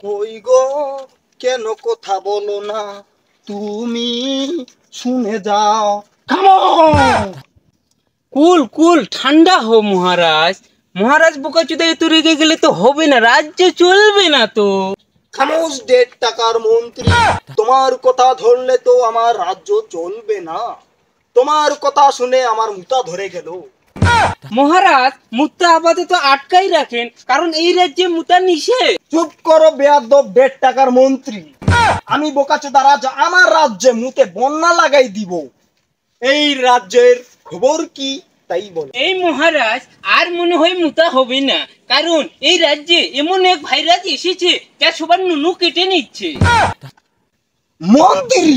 কই গো কেন কথা বলো না তুমি শুনে যাও। কুল কুল ঠান্ডা হো মহারাজ। মহারাজ বোকাচোদা এত রেগে গেলে তো হবে না, রাজ্যে চলবে না তো। খামোশ 1.5 টাকার মন্ত্রী, তোমার কথা ধরলে তো আমার রাজ্য চলবে না। তোমার কথা শুনে আমার মুতা ধরে গেল। মহারাজ মুত্তা আপাতত আটকাই রাখেন, কারণ এই রাজ্যে মুতা নিষেধ। চুপ করো বেয়াদব 1.5 টাকার মন্ত্রী। আমি বোকাচোদা রাজা, আমার রাজ্যে মুতে বন্যা লাগাই দিব। এই রাজ্যের খবর কি তাই বলো। এই মহারাজ আর মনে হয় মুতা হবে না, কারণ এই রাজ্যে এমন এক ভাইরাস এসেছে যা সবার নুনু কেটে নিচ্ছে। মন্ত্রী,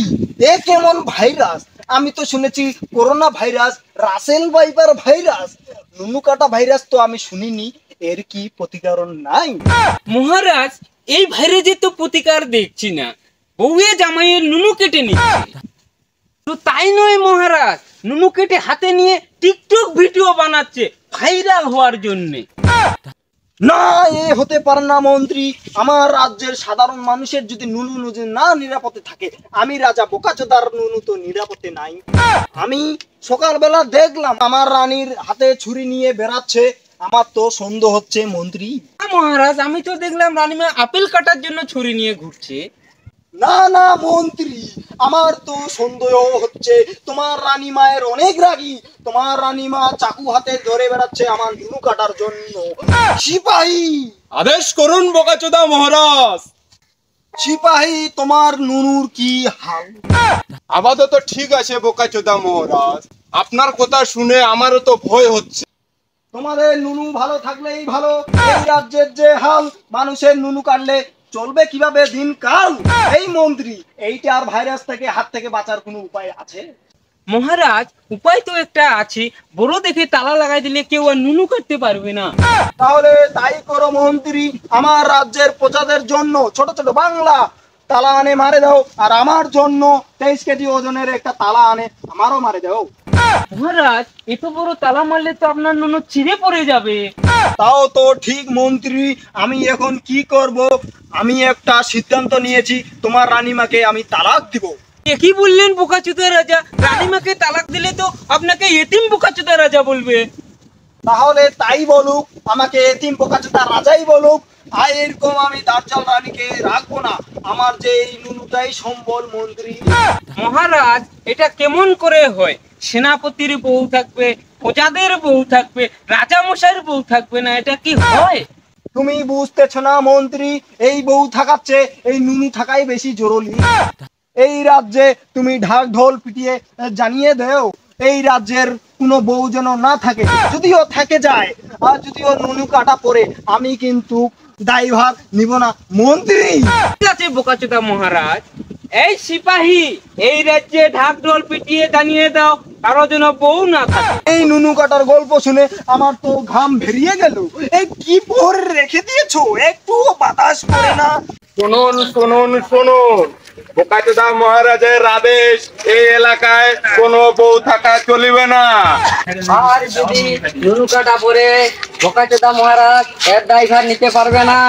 এ কেমন ভাইরাস? আমি তো শুনেছি corona virus, Russell viper virus, নুনু কাটা ভাইরাস তো আমি শুনিনি। এর কি প্রতিকারণ নাই? মহারাজ এই ভাইরাসের তো প্রতিকার দেখছি না, বউয়ে জামাইয়ের নুনু কেটে নিচ্ছে। তো তাই নয় মহারাজ, নুনু কেটে হাতে নিয়ে টিকটক ভিডিও বানাচ্ছে ভাইরাল হওয়ার জন্যে। না, এ হতে পারে না মন্ত্রী। আমার রাজ্যের সাধারণ মানুষের যদি নুনু নুজে না নিরাপদে থাকে, আমি রাজা বোকাচোদার নুনু তো নিরাপদে নাই। আমি সকালবেলা দেখলাম আমার রানীর হাতে ছুরি নিয়ে বেড়াচ্ছে, আমার তো সন্দেহ হচ্ছে মন্ত্রী। মহারাজ আমি তো দেখলাম রানীমা আপেল কাটার জন্য ছুরি নিয়ে ঘুরছে। না না মন্ত্রী, আমার তো সন্দেহ হচ্ছে তোমার রানী মায়ের অনেক রাগী। তোমার রানী মা চাকু হাতে ধরে বেড়াচ্ছে আমার নুনু কাটার জন্য। সিপাহী, আদেশ করুন বোকাচোদা মহারাজ। সিপাহী, তোমার নুনুর কি হাল? আপাতত ঠিক আছে বোকাচোদা মহারাজ, আপনার কথা শুনে আমারও তো ভয় হচ্ছে। তোমাদের নুনু ভালো থাকলেই ভালো। এই রাজ্যের যে হাল, মানুষের নুনু কাটলে চলবে কিভাবে দিনকাল? এই মন্ত্রী, এইটার ভাইরাস থেকে হাত থেকে বাঁচার কোনো উপায় আছে? মহারাজ উপায় তো একটা আছে, বড় দেখে তালা লাগাই দিলে কেউ আর নুনু কাটতে পারবে না। তাহলে তাই করো মন্ত্রী, আমার রাজ্যের প্রজাদের জন্য ছোট ছোট বাংলা তালা আনে মারে দাও, আর আমার জন্য 23 কেজি ওজনের একটা তালা আনে আমারও মারে দাও। মহারাজ এত বড় তালা মারলে তো আপনার নুনু ছিঁড়ে পড়ে যাবে। তাও তো ঠিক মন্ত্রী, আমি এখন কি করব? আমি একটা সিদ্ধান্ত নিয়েছি, তোমার রানীমাকে আমি তালাক দিব। কি বললেন বোকাচোদা রাজা? রানীমাকে তালাক দিলে তো আপনাকে এতিম বোকাচোদা রাজা বলবে। তাহলে তাই বলুক, আমাকে এতিম বোকাচোদা রাজাই বলুক। আর এরকম আমি দার্জাল রানীকে রাখবো না। আমার যে এই নুনুটাই সম্বল মন্ত্রী। মহারাজ এটা কেমন করে হয়? সেনাপতির বউ থাকবে, প্রজাদের বউ থাকবে, রাজা মশাইয়ের বউ থাকবে না, এটা কি হয়? তুমি বুঝতেছ না মন্ত্রী, এই বউ থাকাচ্ছে এই নুনু থাকাই বেশি জরুরি। এই রাজ্যে তুমি ঢাক ঢোল পিটিয়ে জানিয়ে দেও এই রাজ্যের কোনো বউ যেন না থাকে। যদিও থেকে যায় আর যদিও নুনু কাটা পড়ে, আমি কিন্তু দায়ভার নিব না মন্ত্রী। ঠিক আছে বোকাচোদা মহারাজ, এই সিপাহী এই রাজ্যে ঢাক ঢোল পিটিয়ে জানিয়ে দাও কারো যেন বউ না থাকে। এই নুনু কাটার গল্প শুনে আমার তো ঘাম বেরিয়ে গেল। এই কি পরে রেখে দিয়েছো, একটুও বাতাস করে না? শুনুন শুনুন শুনুন, বোকাচোদা মহারাজের আদেশ, এই এলাকায় কোনো বউ থাকা চলিবে না। আর যদি নুনু কাটা পরে বোকাচোদা মহারাজ এর দায়ভার নিতে পারবে না।